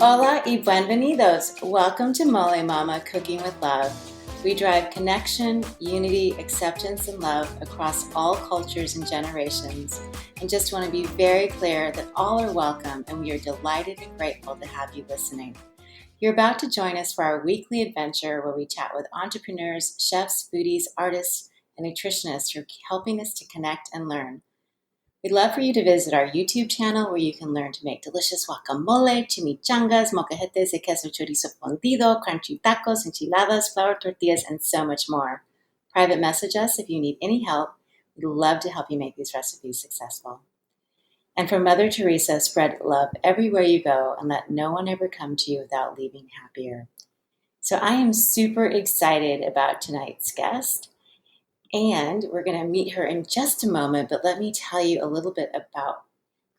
Hola y bienvenidos. Welcome to Molé Mama Cooking with Love. We drive connection, unity, acceptance, and love across all cultures and generations, and just want to be very clear that all are welcome, and we are delighted and grateful to have you listening. You're about to join us for our weekly adventure where we chat with entrepreneurs, chefs, foodies, artists, and nutritionists who are helping us to connect and learn. We'd love for you to visit our YouTube channel where you can learn to make delicious guacamole, chimichangas, molcajetes de queso chorizo fundido, crunchy tacos, enchiladas, flour tortillas, and so much more. Private message us if you need any help. We'd love to help you make these recipes successful. And from Mother Teresa, spread love everywhere you go and let no one ever come to you without leaving happier. So I am super excited about tonight's guest. And we're going to meet her in just a moment, but let me tell you a little bit about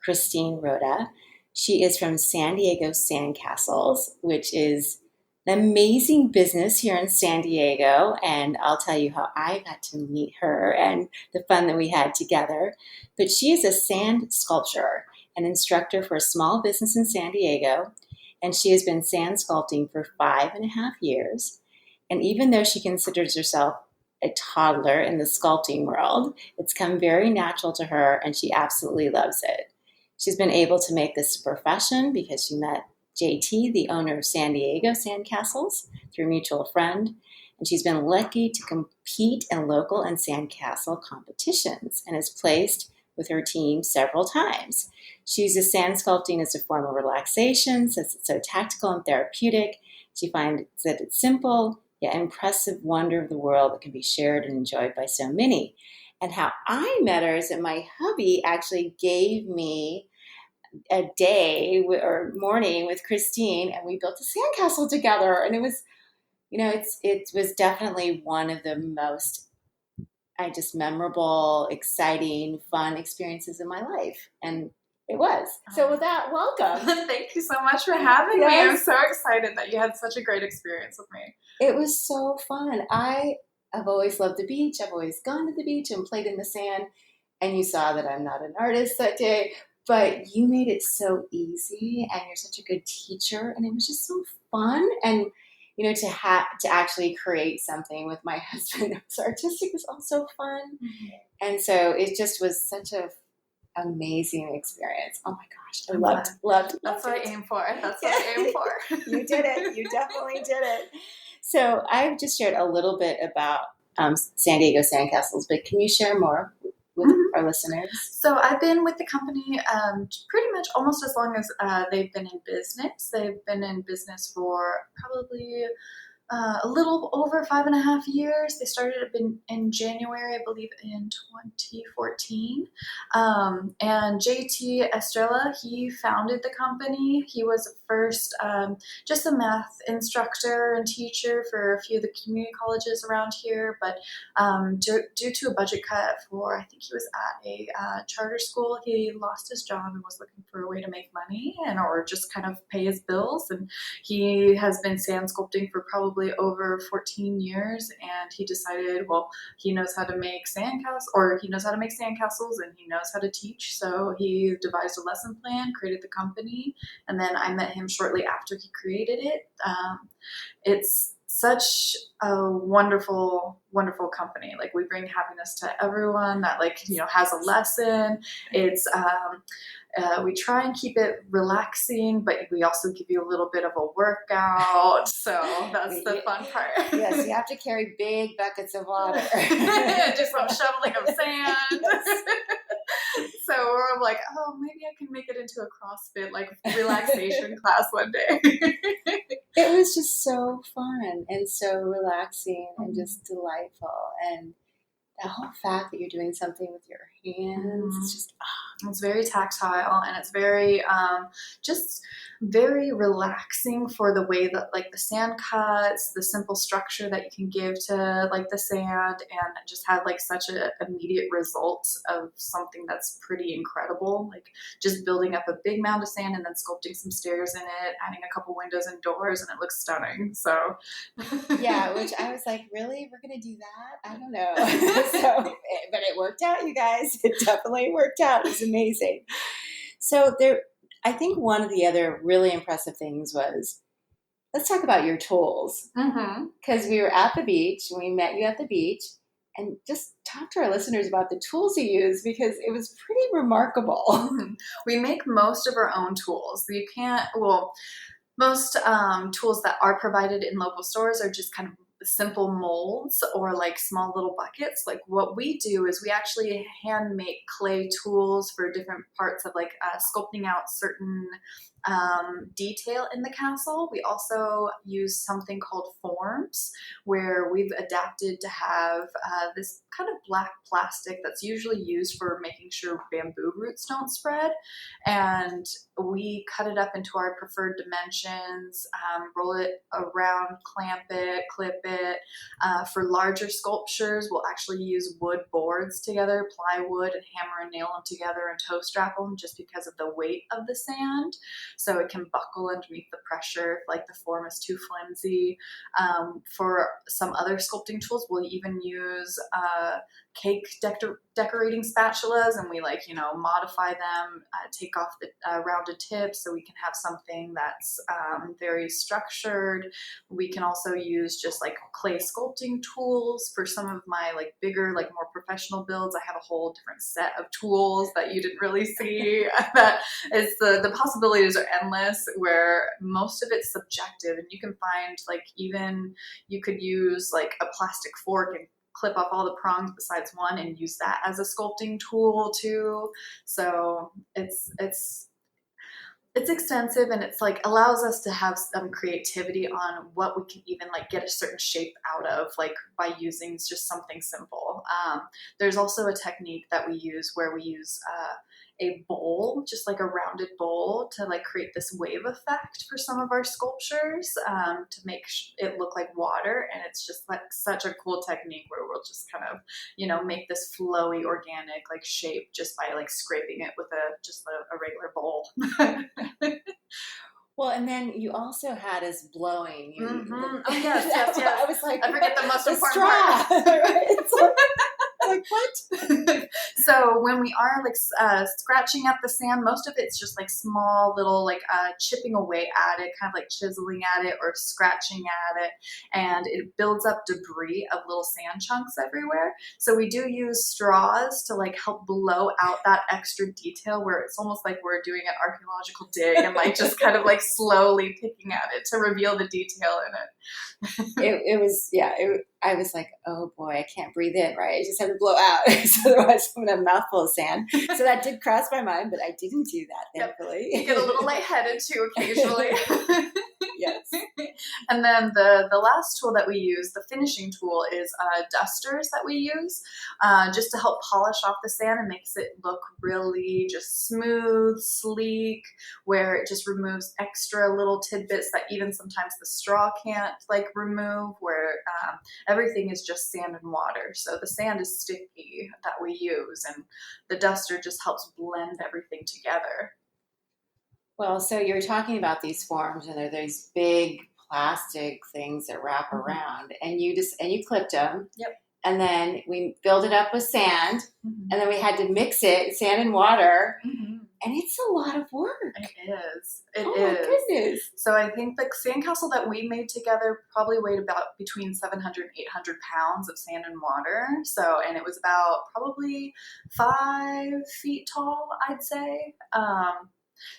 Kristine Rodda. She is from San Diego Sandcastles, which is an amazing business here in San Diego, and I'll tell you how I got to meet her and the fun that we had together. But she is a sand sculptor, an instructor for a small business in San Diego, and she has been sand sculpting for 5.5 years. And even though she considers herself a toddler in the sculpting world, it's come very natural to her, and she absolutely loves it. She's been able to make this a profession because she met JT, the owner of San Diego Sandcastles, through a mutual friend, and she's been lucky to compete in local and sandcastle competitions and has placed with her team several times. She uses sand sculpting as a form of relaxation since it's so tactical and therapeutic. She finds that it's simple, yet impressive wonder of the world that can be shared and enjoyed by so many. And how I met her is that my hubby actually gave me a day or morning with Kristine, and we built a sandcastle together. And it was, it was definitely one of the most memorable, exciting, fun experiences in my life. And it was. So with that, welcome. Thank you so much for having me. I'm so excited that you had such a great experience with me. It was so fun. I have always loved the beach. I've always gone to the beach and played in the sand. And you saw that I'm not an artist that day, but you made it so easy, and you're such a good teacher. And it was just so fun. And, to actually create something with my husband that was artistic was also fun. Mm-hmm. And so it just was such a amazing experience. Oh my gosh. I loved That's what I aim for. You did it. You definitely did it. So I've just shared a little bit about San Diego Sandcastles, but can you share more with our listeners? So I've been with the company pretty much almost as long as they've been in business. They've been in business for probably a little over 5.5 years. They started in January, I believe, in 2014. And JT Estrella, he founded the company. He was the first just a math instructor and teacher for a few of the community colleges around here. But due to a budget cut for, I think he was at a charter school, he lost his job and was looking for a way to make money or just kind of pay his bills. And he has been sand sculpting for probably over 14 years, and he decided, well, he knows how to make sandcastles and he knows how to teach, so he devised a lesson plan, created the company, and then I met him shortly after he created it. It's such a wonderful company. Like, we bring happiness to everyone that has a lesson. It's we try and keep it relaxing, but we also give you a little bit of a workout. So that's the fun part. Yes, you have to carry big buckets of water. Just some shoveling of sand. Yes. So we're like, oh, maybe I can make it into a CrossFit relaxation class one day. It was just so fun and so relaxing and just delightful. And the whole fact that you're doing something with your hands, it's just, it's very tactile, and it's very, just very relaxing for the way that the sand cuts, the simple structure that you can give to the sand, and just have such an immediate result of something that's pretty incredible. Just building up a big mound of sand and then sculpting some stairs in it, adding a couple windows and doors, and it looks stunning. So yeah, which I was like, really? We're going to do that? I don't know. But it worked out, you guys. It definitely worked out. It was amazing. So I think one of the other really impressive things was, let's talk about your tools. Because we were at the beach, and we met you at the beach, and just talk to our listeners about the tools you use, because it was pretty remarkable. We make most of our own tools. You can't, well, most tools that are provided in local stores are just kind of simple molds or like small little buckets. Like what we do is we actually hand make clay tools for different parts of like sculpting out certain detail in the castle. We also use something called forms, where we've adapted to have this kind of black plastic that's usually used for making sure bamboo roots don't spread. And we cut it up into our preferred dimensions, roll it around, clamp it, clip it. For larger sculptures, we'll actually use wood boards together, plywood, and hammer and nail them together and toe strap them, just because of the weight of the sand. So it can buckle underneath the pressure if like the form is too flimsy. For some other sculpting tools, we'll even use cake decorating spatulas, and we like, modify them, take off the rounded tips so we can have something that's very structured. We can also use just like clay sculpting tools for some of my like bigger, like more professional builds. I have a whole different set of tools that you didn't really see. That is the possibilities are endless, where most of it's subjective, and you can find like, even you could use like a plastic fork and clip off all the prongs besides one and use that as a sculpting tool too. So it's extensive, and it's like allows us to have some creativity on what we can even like get a certain shape out of, like by using just something simple. There's also a technique that we use where we use a bowl, just like a rounded bowl, to like create this wave effect for some of our sculptures, to make it look like water. And it's just like such a cool technique where we'll just kind of, make this flowy organic like shape just by like scraping it with a regular bowl. Well, and then you also had us blowing. Oh, yes. I was like, I forget the most important straw. part. Right? It's like what? So when we are like scratching at the sand, most of it's just like small little like chipping away at it, kind of like chiseling at it or scratching at it, and it builds up debris of little sand chunks everywhere. So we do use straws to like help blow out that extra detail, where it's almost like we're doing an archaeological dig and like just kind of like slowly picking at it to reveal the detail in it. I was like, oh boy, I can't breathe in, right? I just have to blow out. So otherwise I'm going to have a mouthful of sand. So that did cross my mind, but I didn't do that, thankfully. Yep. You get a little lightheaded too occasionally. Yes. And then the last tool that we use, the finishing tool, is dusters that we use just to help polish off the sand and makes it look really just smooth, sleek, where it just removes extra little tidbits that even sometimes the straw can't like remove, where everything is just sand and water. So the sand is sticky that we use, and the duster just helps blend everything together. Well, so you were talking about these forms, and they're these big plastic things that wrap around, and you clipped them. Yep. And then we filled it up with sand, and then we had to mix it, sand and water, and it's a lot of work. It is. It is. My goodness. So I think the sandcastle that we made together probably weighed about between 700 and 800 pounds of sand and water. So, and it was about probably 5 feet tall, I'd say.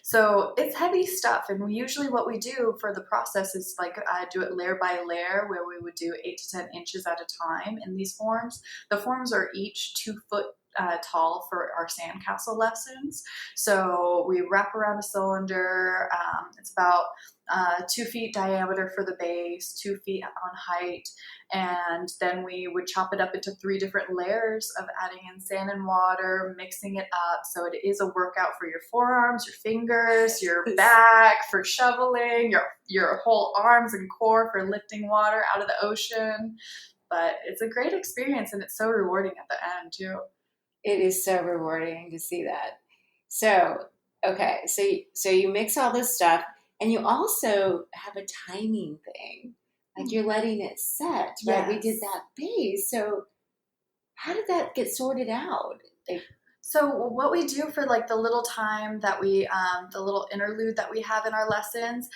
So it's heavy stuff, and usually what we do for the process is like do it layer by layer, where we would do 8 to 10 inches at a time in these forms. The forms are each 2 foot tall for our sandcastle lessons. So we wrap around a cylinder. It's about 2 feet diameter for the base, 2 feet on height, and then we would chop it up into 3 different layers of adding in sand and water, mixing it up. So it is a workout for your forearms, your fingers, your back for shoveling, your whole arms and core for lifting water out of the ocean. But it's a great experience, and it's so rewarding at the end too. It is so rewarding to see that. So, okay, so you mix all this stuff, and you also have a timing thing. Like you're letting it set, right? Yes. We did that base. So how did that get sorted out? So what we do for like the little time that the little interlude that we have in our lessons,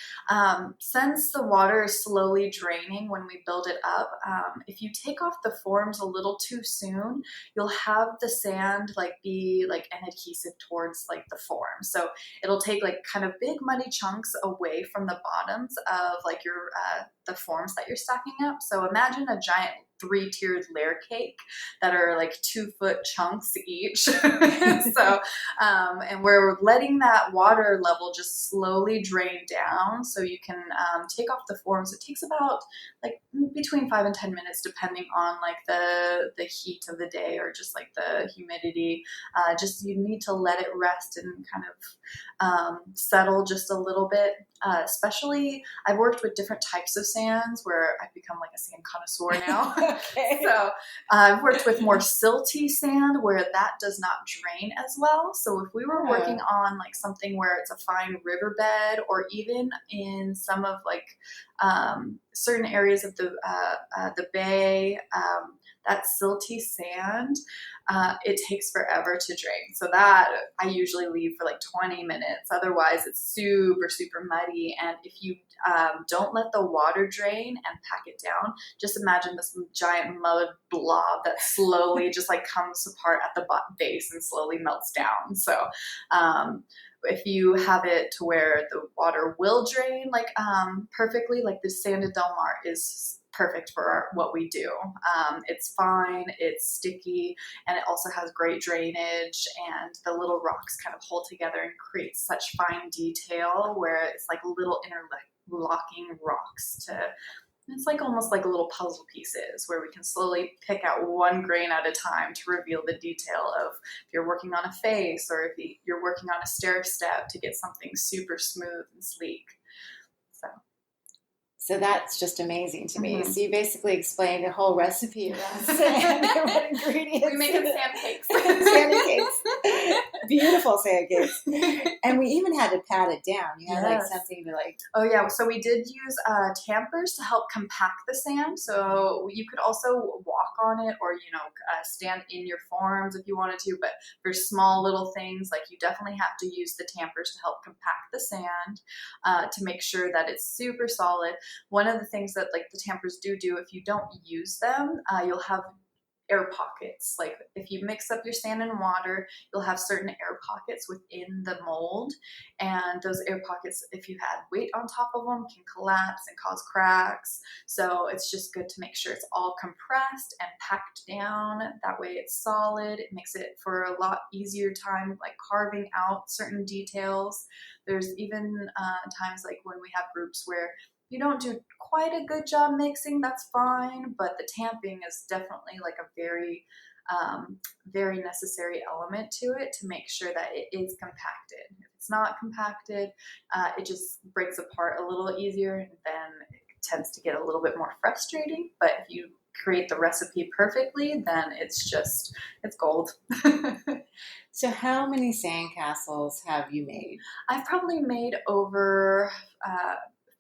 since the water is slowly draining when we build it up, if you take off the forms a little too soon, you'll have the sand like be like an adhesive towards like the form. So it'll take like kind of big muddy chunks away from the bottoms of like the forms that you're stacking up. So imagine a giant 3-tiered layer cake that are like 2-foot chunks each. So, and we're letting that water level just slowly drain down so you can take off the forms. It takes about like between 5 and 10 minutes, depending on like the heat of the day or just like the humidity. Just you need to let it rest and kind of settle just a little bit. Especially, I've worked with different types of sands where I've become like a sand connoisseur now. Okay. So I've worked with more silty sand where that does not drain as well. So if we were working on like something where it's a fine riverbed, or even in some of like certain areas of the bay, that silty sand, it takes forever to drain. So that I usually leave for like 20 minutes. Otherwise, it's super, super muddy. And if you don't let the water drain and pack it down, just imagine this giant mud blob that slowly just like comes apart at the base and slowly melts down. So if you have it to where the water will drain like perfectly, like the sand at Del Mar is perfect for what we do. It's fine, it's sticky, and it also has great drainage, and the little rocks kind of hold together and create such fine detail where it's like little interlocking rocks to, it's like almost like little puzzle pieces where we can slowly pick out one grain at a time to reveal the detail of if you're working on a face or if you're working on a stair step to get something super smooth and sleek. So that's just amazing to me. Mm-hmm. So you basically explained a whole recipe around sand and what ingredients. We make sand cakes. Sand cakes. Beautiful sand cakes. And we even had to pat it down. You had like something to like. Oh yeah, so we did use tampers to help compact the sand. So you could also walk on it, or stand in your forms if you wanted to. But for small little things, like you definitely have to use the tampers to help compact the sand to make sure that it's super solid. One of the things that like the tampers do if you don't use them, you'll have air pockets. Like if you mix up your sand and water, you'll have certain air pockets within the mold, and those air pockets, if you had weight on top of them, can collapse and cause cracks. So it's just good to make sure it's all compressed and packed down. That way it's solid. It makes it for a lot easier time like carving out certain details. There's even times like when we have groups where you don't do quite a good job mixing, that's fine, but the tamping is definitely like a very, very necessary element to it to make sure that it is compacted. If it's not compacted, it just breaks apart a little easier, and then it tends to get a little bit more frustrating. But if you create the recipe perfectly, then it's gold. So how many sandcastles have you made? I've probably made over...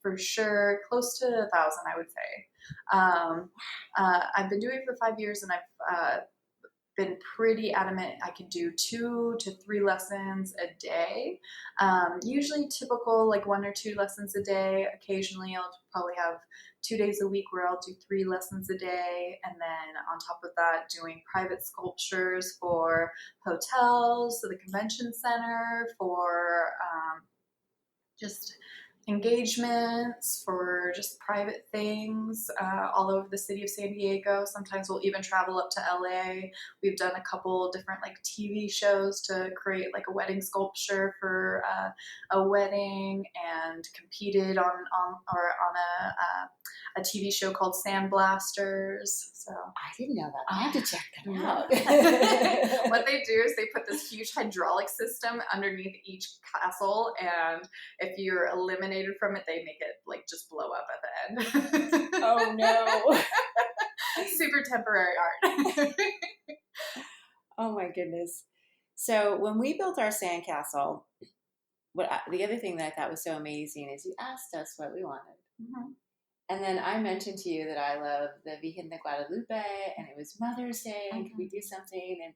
for sure, close to 1,000, I would say. I've been doing it for 5 years, and I've been pretty adamant I can do 2 to 3 lessons a day. Usually typical like 1 or 2 lessons a day. Occasionally I'll probably have 2 days a week where I'll do 3 lessons a day, and then on top of that doing private sculptures for hotels, so the convention center, for just engagements, for just private things all over the city of San Diego. Sometimes we'll even travel up to LA. We've done a couple different like TV shows to create like a wedding sculpture for a wedding, and competed on a TV show called Sandblasters. So I didn't know that. I have to check that out. What they do is they put this huge hydraulic system underneath each castle, and if you're eliminated from it, they make it like just blow up at the end. Oh no. Super temporary art. Oh my goodness. So when we built our sandcastle, the other thing that I thought was so amazing is you asked us what we wanted. Mm-hmm. And then I mentioned to you that I love the Virgen de Guadalupe, and it was Mother's Day, and could we do something? And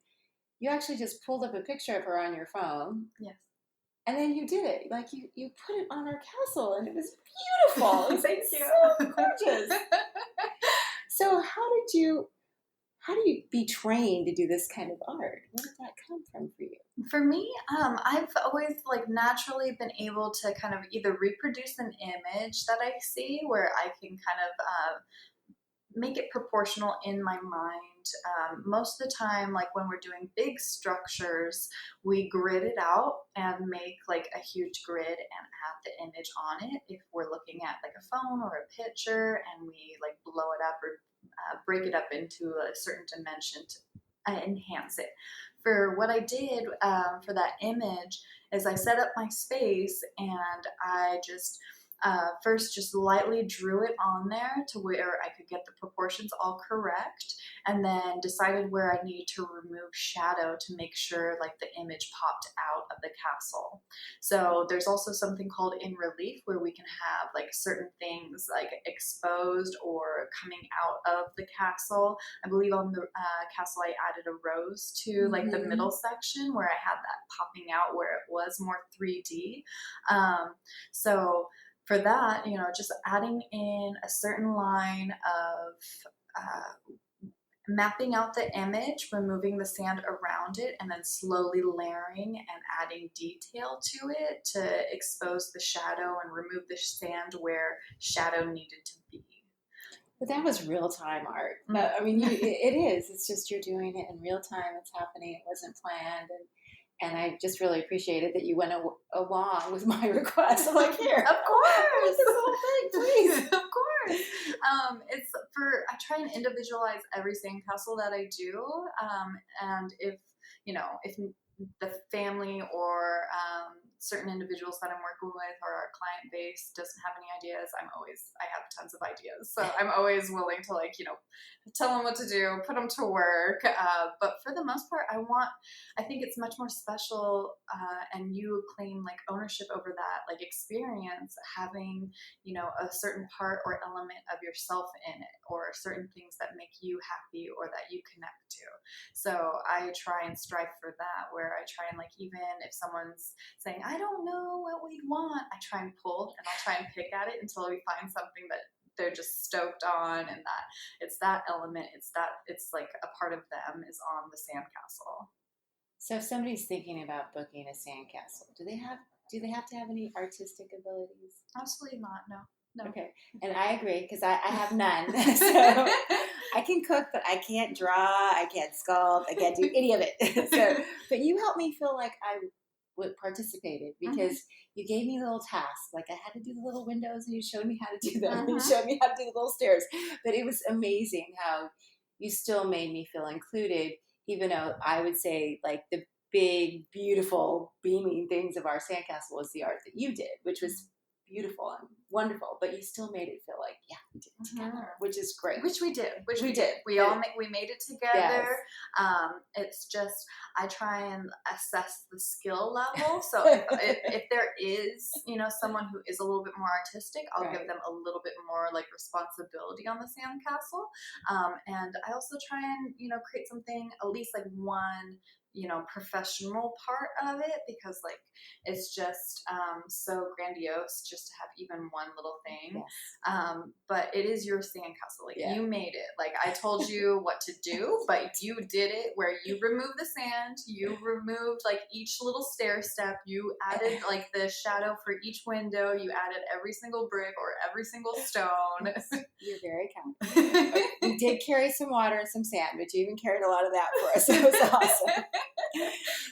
you actually just pulled up a picture of her on your phone. Yes. And then you did it. Like you put it on our castle and it was beautiful. It was Thank you. So gorgeous. So how do you be trained to do this kind of art? Where did that come from for you? For me, I've always like naturally been able to kind of either reproduce an image that I see where I can kind of make it proportional in my mind. Most of the time, like when we're doing big structures, we grid it out and make like a huge grid and add the image on it. If we're looking at like a phone or a picture and we like blow it up or break it up into a certain dimension to enhance it. For what I did for that image is I set up my space and I just first just lightly drew it on there to where I could get the proportions all correct, and then decided where I needed to remove shadow to make sure like the image popped out of the castle. So there's also something called in relief where we can have like certain things like exposed or coming out of the castle. I believe on the castle I added a rose to like the middle section where I had that popping out where it was more 3D. So for that, just adding in a certain line of mapping out the image, removing the sand around it, and then slowly layering and adding detail to it to expose the shadow and remove the sand where shadow needed to be. But that was real-time art. I mean, it is. It's just you're doing it in real time. It's happening. It wasn't planned. And I just really appreciated that you went along with my request. I'm like, here, of course, this whole thing, please. Of course. I try and individualize every sandcastle that I do. And if the family or certain individuals that I'm working with or our client base doesn't have any ideas, I have tons of ideas. So I'm always willing to tell them what to do, put them to work. But for the most part, I think it's much more special and you claim like ownership over that, like experience, having, a certain part or element of yourself in it or certain things that make you happy or that you connect to. So I try and strive for that where I try and like, even if someone's saying, I don't know what we want, I try and pull and I'll try and pick at it until we find something that they're just stoked on and that it's that element, it's like a part of them is on the sandcastle. So if somebody's thinking about booking a sandcastle, do they have to have any artistic abilities? Absolutely not. No. Okay. And I agree because I have none. So I can cook, but I can't draw. I can't sculpt. I can't do any of it. But you helped me feel like I participated because you gave me little tasks. Like I had to do the little windows and you showed me how to do them. You showed me how to do the little stairs. But it was amazing how you still made me feel included, even though I would say like the big, beautiful, beaming things of our sandcastle was the art that you did, which was beautiful and wonderful, but you still made it feel like, yeah, we did it together, which is great. Which we did. We made it together. Yes. It's just, I try and assess the skill level. So if there is, someone who is a little bit more artistic, I'll give them a little bit more like responsibility on the sandcastle. And I also try and, create something, at least like one, professional part of it because like it's just so grandiose just to have even one little thing. Yes. But it is your sandcastle. Like you made it. Like I told you what to do, but you did it where you removed the sand, you removed like each little stair step, you added like the shadow for each window, you added every single brick or every single stone. You're very kind. We did carry some water and some sand, but you even carried a lot of that for us. It was awesome.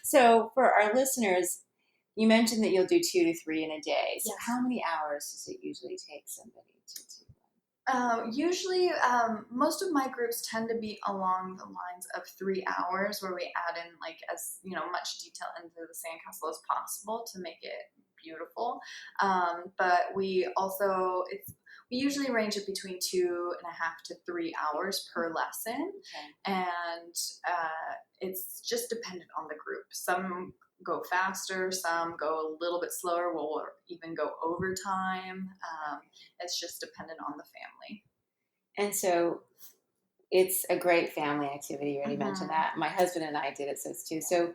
So for our listeners, you mentioned that you'll do 2 to 3 in a day. So how many hours does it usually take somebody to do? Usually, most of my groups tend to be along the lines of 3 hours where we add in like as much detail into the sandcastle as possible to make it beautiful. But we also, we usually range it between 2.5 to 3 hours per lesson. Okay. And it's just dependent on the group. Some go faster, some go a little bit slower, we'll even go overtime. It's just dependent on the family. And so It's a great family activity. You already mentioned Hmm. that. My husband and I did it so too. So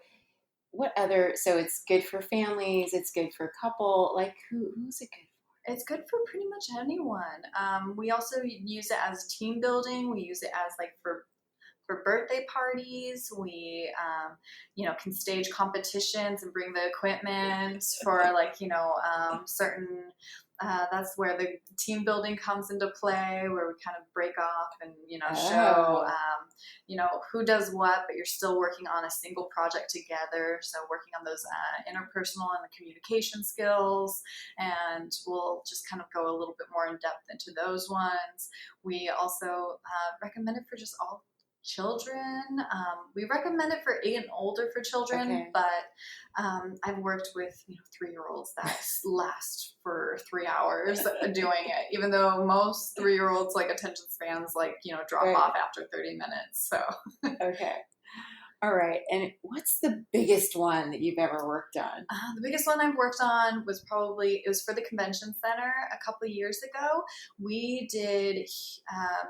what other? So it's good for families. It's good for couple. Like who's it good It's good for pretty much anyone. We also use it as team building. We use it as like for birthday parties. We, can stage competitions and bring the equipment for like, certain. That's where the team building comes into play, where we kind of break off and show for? Oh, who does what, but you're still working on a single project together. So working on those interpersonal and the communication skills, and we'll just kind of go a little bit more in depth into those ones. We also recommend it for just all children. We recommend it for 8 and older for children, okay. but I've worked with 3-year-olds that last for 3 hours doing it, even though most 3-year-olds like attention spans drop Right. off after 30 minutes. So Okay. All right. And what's the biggest one that you've ever worked on? the biggest one I've worked on was it was for the convention center a couple of years ago. We did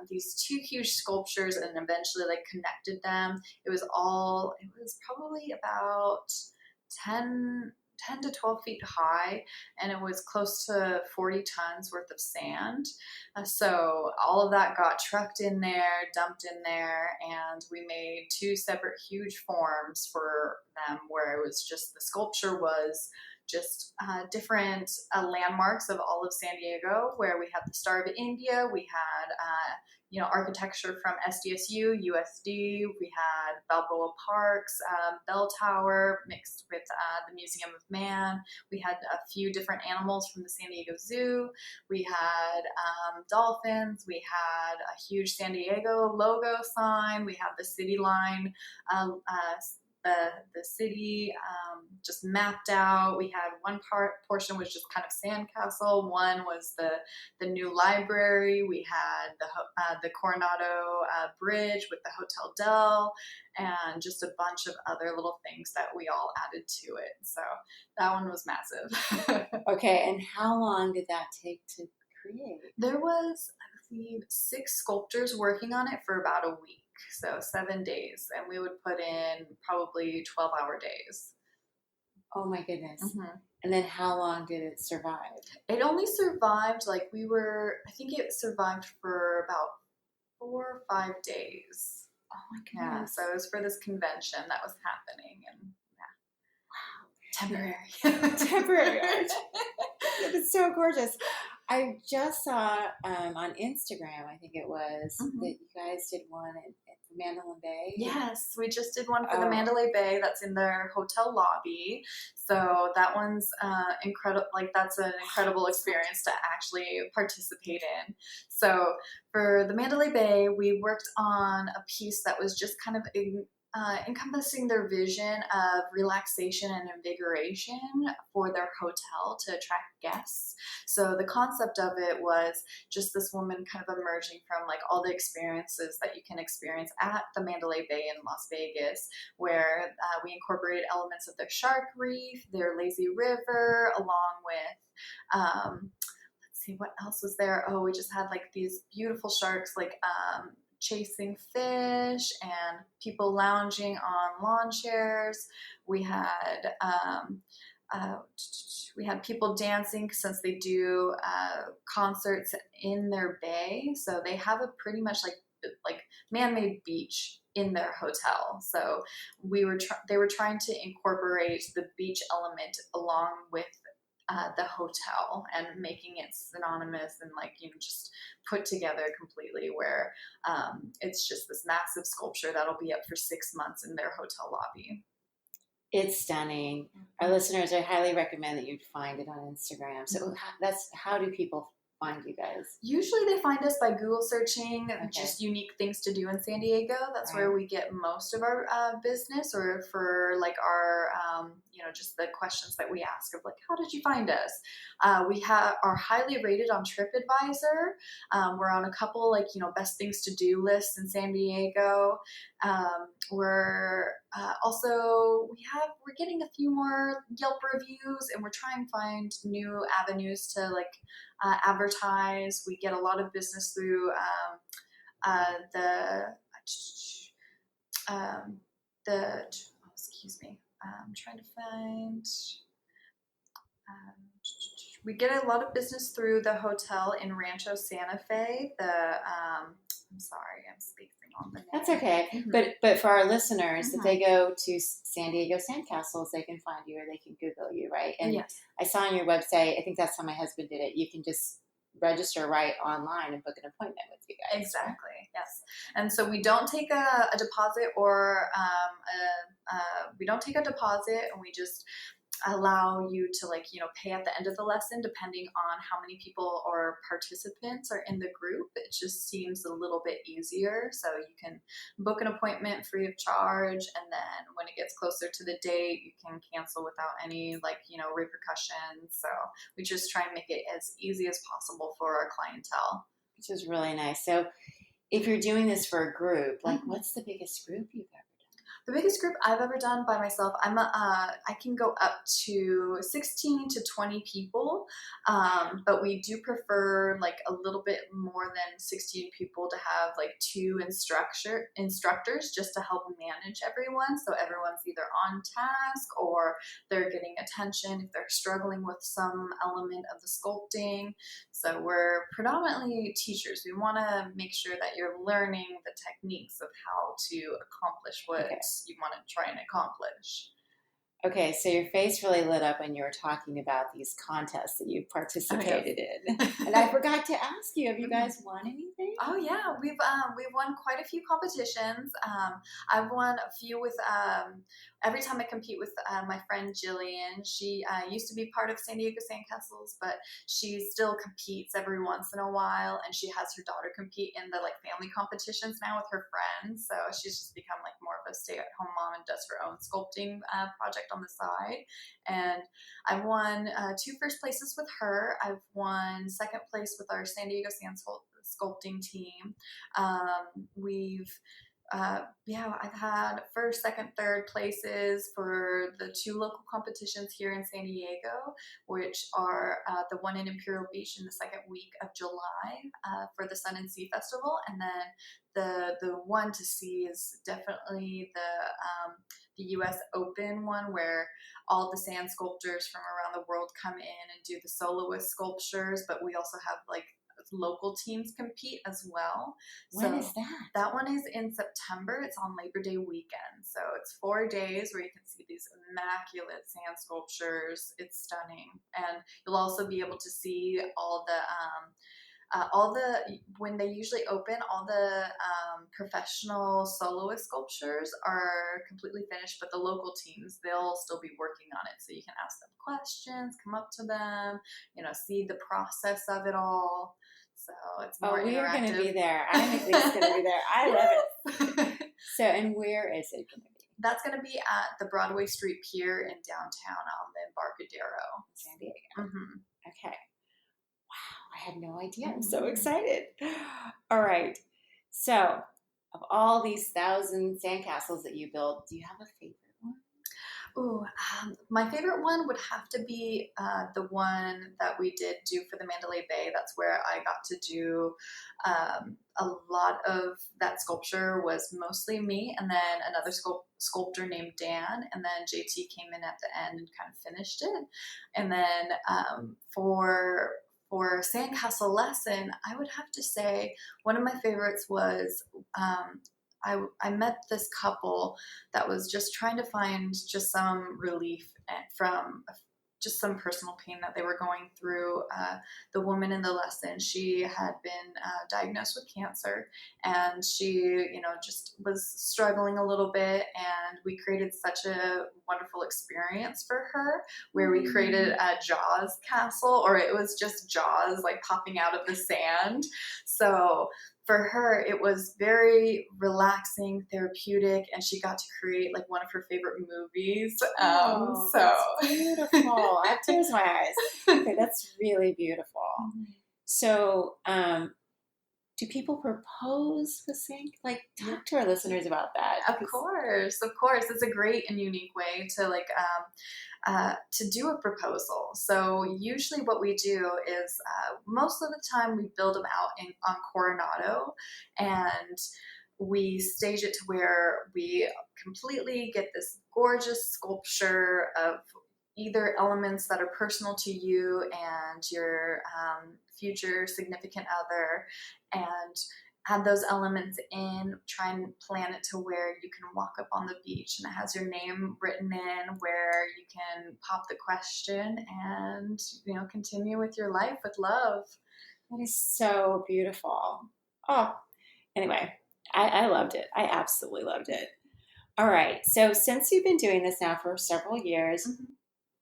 these 2 huge sculptures and eventually like connected them. It was probably about 10, 10 to 12 feet high, and it was close to 40 tons worth of sand. So all of that got trucked in there, dumped in there, and we made 2 separate huge forms for them where it was just the sculpture was just different landmarks of all of San Diego, where we had the Star of India, we had architecture from SDSU, USD. We had Balboa Park's bell tower mixed with the Museum of Man. We had a few different animals from the San Diego Zoo. We had dolphins. We had a huge San Diego logo sign. We had the city line, the city just mapped out. We had one portion was just kind of sandcastle. One was the new library. We had the Coronado Bridge with the Hotel Del, and just a bunch of other little things that we all added to it. So that one was massive. Okay. And how long did that take to create? There was, I believe, 6 sculptors working on it for about a week. So 7 days, and we would put in probably 12-hour days. Oh my goodness. Mm-hmm. And then how long did it survive? It only survived I think it survived for about 4 or 5 days. Oh my Yeah, goodness. so it was for this convention that was happening, and Temporary. temporary. Temporary art. It's so gorgeous. I just saw on Instagram, I think it was, Mm-hmm. that you guys did one at Mandalay Bay. Yes, we just did one for the Oh, Mandalay Bay. That's in their hotel lobby. So that one's incredible. Like that's an incredible experience to actually participate in. So for the Mandalay Bay, we worked on a piece that was just kind of encompassing their vision of relaxation and invigoration for their hotel to attract guests. So the concept of it was just this woman kind of emerging from like all the experiences that you can experience at the Mandalay Bay in Las Vegas, where we incorporate elements of their shark reef, their lazy river, along with let's see what else was there. Oh, we just had like these beautiful sharks like chasing fish and people lounging on lawn chairs. We had uh, we had people dancing since they do concerts in their bay, so they have a pretty much like man-made beach in their hotel. So they were trying to incorporate the beach element along with the hotel and making it synonymous and just put together completely, where it's just this massive sculpture that'll be up for 6 months in their hotel lobby. it's stunning. Our listeners, I highly recommend that you find it on Instagram. So that's how do people find you guys? Usually they find us by Google searching Okay. just unique things to do in San Diego. That's Right. where we get most of our business, or for like our, just the questions that we ask of like, how did you find us? We are highly rated on TripAdvisor. We're on a couple best things to do lists in San Diego. We're we're getting a few more Yelp reviews, and we're trying to find new avenues to advertise. We get a lot of business through the excuse me, I'm trying to find. We get a lot of business through the hotel in Rancho Santa Fe. I'm sorry, I'm spacing on the name. That's okay. Mm-hmm. But for our listeners, if they go to San Diego Sandcastles, they can find you or they can Google you, right? And yes. I saw on your website, I think that's how my husband did it. You can just register right online and book an appointment with you guys. Exactly. Yes. And so we don't take a deposit or we don't take a deposit, and we just allow you to pay at the end of the lesson depending on how many people or participants are in the group. It just seems a little bit easier. So you can book an appointment free of charge, and then when it gets closer to the date, you can cancel without any repercussions. So we just try and make it as easy as possible for our clientele. Which is really nice. So if you're doing this for a group, what's the biggest group you've ever? The biggest group I've ever done by myself, I can go up to 16 to 20 people, but we do prefer a little bit more than 16 people to have 2 instructors just to help manage everyone. So everyone's either on task or they're getting attention if they're struggling with some element of the sculpting. So we're predominantly teachers. We want to make sure that you're learning the techniques of how to accomplish what you want to try and accomplish. Okay, so your face really lit up when you were talking about these contests that you've participated in. And I forgot to ask you, have you guys won anything? Oh yeah, we've won quite a few competitions. I've won a few with every time I compete with my friend Jillian. She used to be part of San Diego Sandcastles, but she still competes every once in a while, and she has her daughter compete in the family competitions now with her friends. So she's just become more of a stay-at-home mom and does her own sculpting project on the side. And I've won 2 first places with her. I've won 2nd place with our San Diego sculpting team. I've had 1st, 2nd, 3rd places for the 2 local competitions here in San Diego, which are the one in Imperial Beach in the 2nd week of July for the Sun and Sea Festival, and then the one to see is definitely the U.S. Open one, where all the sand sculptors from around the world come in and do the soloist sculptures, but we also have local teams compete as well. When is that? That one is in September. It's on Labor Day weekend. So it's 4 days where you can see these immaculate sand sculptures. It's stunning. And you'll also be able to see when they usually open, all the professional soloist sculptures are completely finished, but the local teams, they'll still be working on it. So you can ask them questions, come up to them, see the process of it all. So it's more interactive. We're going to be there. I'm at least going to be there. I love it. So, and where is it going to be? That's going to be at the Broadway Street Pier in downtown on the Embarcadero. San Diego. Mm-hmm. Okay. Wow, I had no idea. I'm so excited. All right. So, of all these 1,000 sandcastles that you built, do you have a favorite one? Ooh, my favorite one would have to be the one that we did do for the Mandalay Bay. That's where I got to do a lot of that sculpture was mostly me, and then another sculptor named Dan, and then JT came in at the end and kind of finished it. And then for Sandcastle lesson, I would have to say one of my favorites was I met this couple that was just trying to find just some relief from just some personal pain that they were going through. The woman in the lesson, she had been diagnosed with cancer, and she, just was struggling a little bit, and we created such a wonderful experience for her where we created a Jaws castle, or it was just Jaws popping out of the sand. So for her, it was very relaxing, therapeutic, and she got to create one of her favorite movies. That's beautiful. I have tears in my eyes. Okay, that's really beautiful. Mm-hmm. So, do people propose with like talk to our listeners about that? Of course. It's a great and unique way to to do a proposal. So usually what we do is most of the time we build them out on Coronado, and we stage it to where we completely get this gorgeous sculpture of either elements that are personal to you and your future significant other, and add those elements in, try and plan it to where you can walk up on the beach and it has your name written in, where you can pop the question and, continue with your life with love. That is so beautiful. Oh, anyway, I loved it. I absolutely loved it. All right. So since you've been doing this now for several years,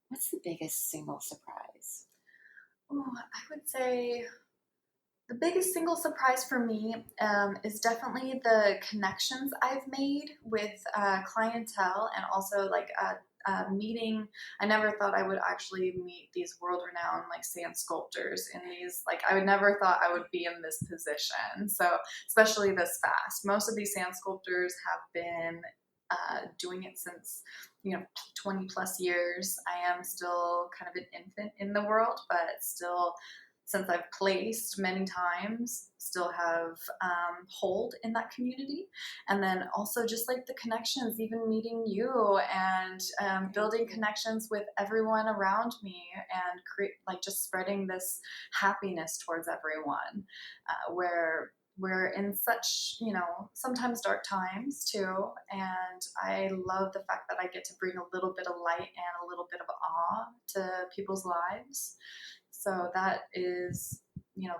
what's the biggest single surprise? Oh, I would say the biggest single surprise for me is definitely the connections I've made with clientele, and also meeting. I never thought I would actually meet these world-renowned sand sculptors in these. I would never thought I would be in this position. So especially this fast. Most of these sand sculptors have been doing it since 20 plus years. I am still kind of an infant in the world, but still, since I've placed many times, still have hold in that community. And then also just the connections, even meeting you and building connections with everyone around me, and just spreading this happiness towards everyone, where we're in such, sometimes dark times too. And I love the fact that I get to bring a little bit of light and a little bit of awe to people's lives. So that is,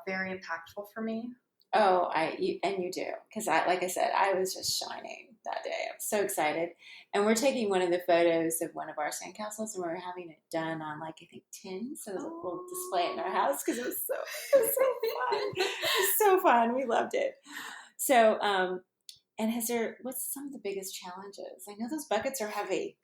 very impactful for me. Oh, you do, because like I said, I was just shining that day. I'm so excited, and we're taking one of the photos of one of our sandcastles, and we're having it done on I think tin, so we'll display it in our house because it was so fun. It was so fun. We loved it. So, and what's some of the biggest challenges? I know those buckets are heavy.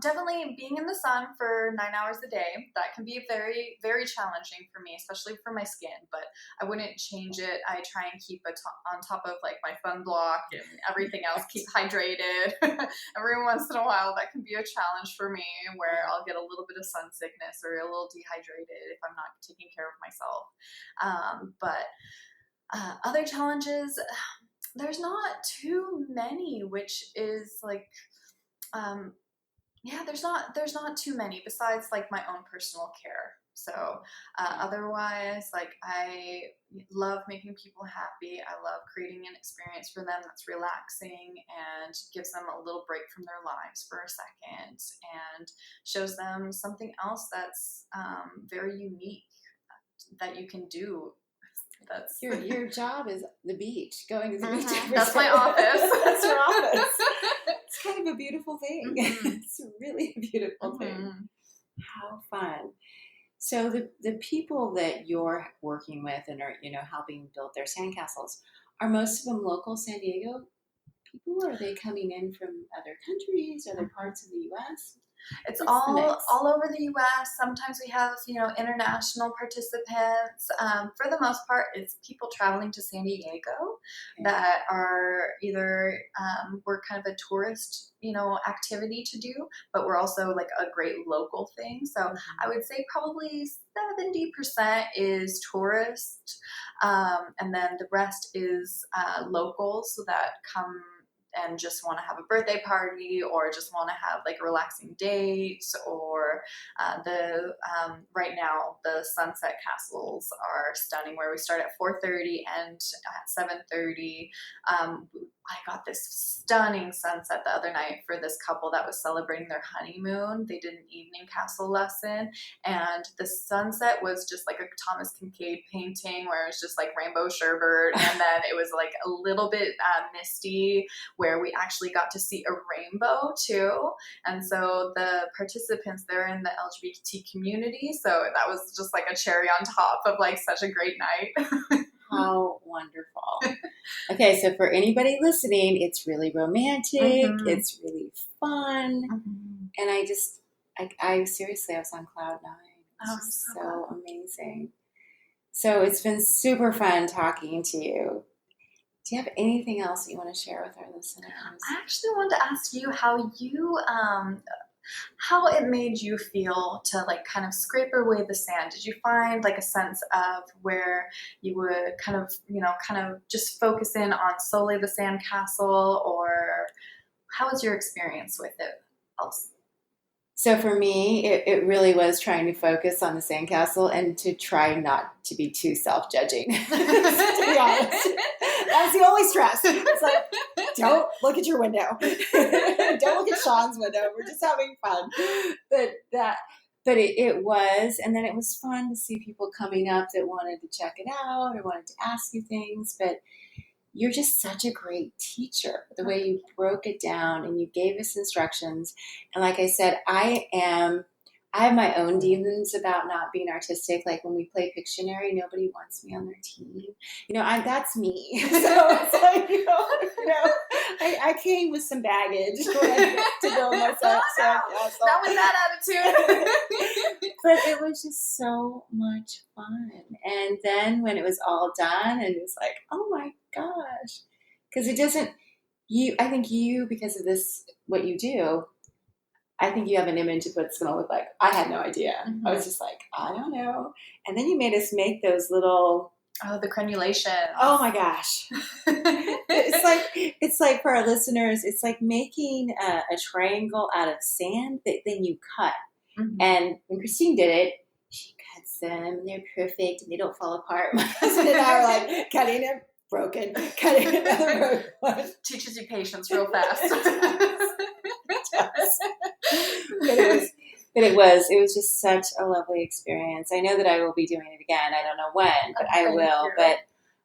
Definitely being in the sun for 9 hours a day, that can be very, very challenging for me, especially for my skin, but I wouldn't change it. I try and keep on top of my sunblock and everything else, keep hydrated. Every once in a while, that can be a challenge for me, where I'll get a little bit of sun sickness or a little dehydrated if I'm not taking care of myself. But other challenges, there's not too many, which is there's not too many besides my own personal care. So otherwise, I love making people happy. I love creating an experience for them that's relaxing and gives them a little break from their lives for a second, and shows them something else that's very unique that you can do. That's your job is the beach, going to the beach. That's my office. That's your office. It's kind of a beautiful thing. It's really a beautiful thing. How fun. So the people that you're working with and are helping build their sandcastles, are most of them local San Diego people, or are they coming in from other countries, other parts of the U.S.? It's all over the U.S. Sometimes we have, international participants. For the most part, it's people traveling to San Diego that are either we're kind of a tourist, activity to do, but we're also a great local thing. So I would say probably 70% is tourist, and then the rest is locals that come and just want to have a birthday party, or just want to have a relaxing date, or right now the sunset castles are stunning, where we start at 4:30 and at 7:30. I got this stunning sunset the other night for this couple that was celebrating their honeymoon. They did an evening castle lesson, and the sunset was just like a Thomas Kincaid painting, where it was just rainbow sherbet, and then it was a little bit misty, where we actually got to see a rainbow too. And so the participants, they're in the LGBT community, so that was just a cherry on top of such a great night. How wonderful. Okay, so for anybody listening, it's really romantic. It's really fun. And I seriously, I was on cloud nine. It's so amazing. So it's been super fun talking to you. Do you have anything else that you want to share with our listeners? I actually wanted to ask you how it made you feel to like kind of scrape away the sand. Did you find like a sense of where you would kind of just focus in on solely the sandcastle, or how was your experience with it else? So for me, it really was trying to focus on the sandcastle and to try not to be too self-judging, to be honest. That's the only stress. It's like, don't look at your window. Don't look at Sean's window. We're just having fun. But it was, and then it was fun to see people coming up that wanted to check it out or wanted to ask you things. But you're just such a great teacher. The way you broke it down and you gave us instructions. And like I said, I have my own demons about not being artistic. Like when we play Pictionary, nobody wants me on their team. That's me. So it's like, I came with some baggage to build myself. Not with that attitude. But it was just so much fun. And then when it was all done, and it was like, oh my gosh, because I think you, because of this, what you do, I think you have an image of what it's going to look like. I had no idea. Mm-hmm. I was just like, I don't know. And then you made us make those little... Oh, the crenulation. Oh my gosh. It's like for our listeners, it's like making a triangle out of sand that then you cut. Mm-hmm. And when Kristine did it, she cuts them and they're perfect and they don't fall apart. My husband and I are like, cutting them, broken, cutting another broken one. Teaches you patience real fast. But it was just such a lovely experience. I know that I will be doing it again. I don't know when, but I will. But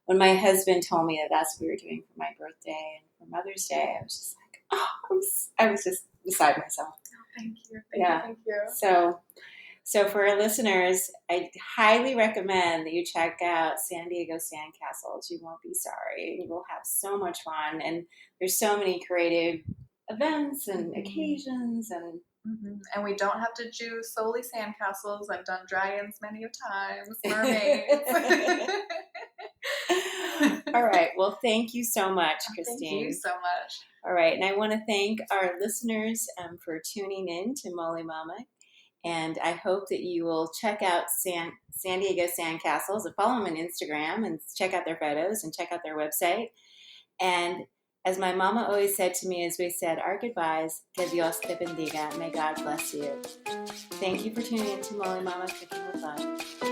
when my husband told me that that's what we were doing for my birthday and for Mother's Day, I was just like, I was just beside myself. Oh, thank you. Thank you. So for our listeners, I highly recommend that you check out San Diego Sandcastles. You won't be sorry. You will have so much fun. And there's so many creative events and occasions and... Mm-hmm. And we don't have to do solely sandcastles. I've done dragons many a times, mermaids. All right. Well, thank you so much, Kristine. Thank you so much. All right. And I want to thank our listeners for tuning in to Molé Mama. And I hope that you will check out San Diego Sandcastles and follow them on Instagram and check out their photos and check out their website. And as my mama always said to me as we said our goodbyes, que Dios te bendiga. May God bless you. Thank you for tuning in to Molé Mama Cooking with Love.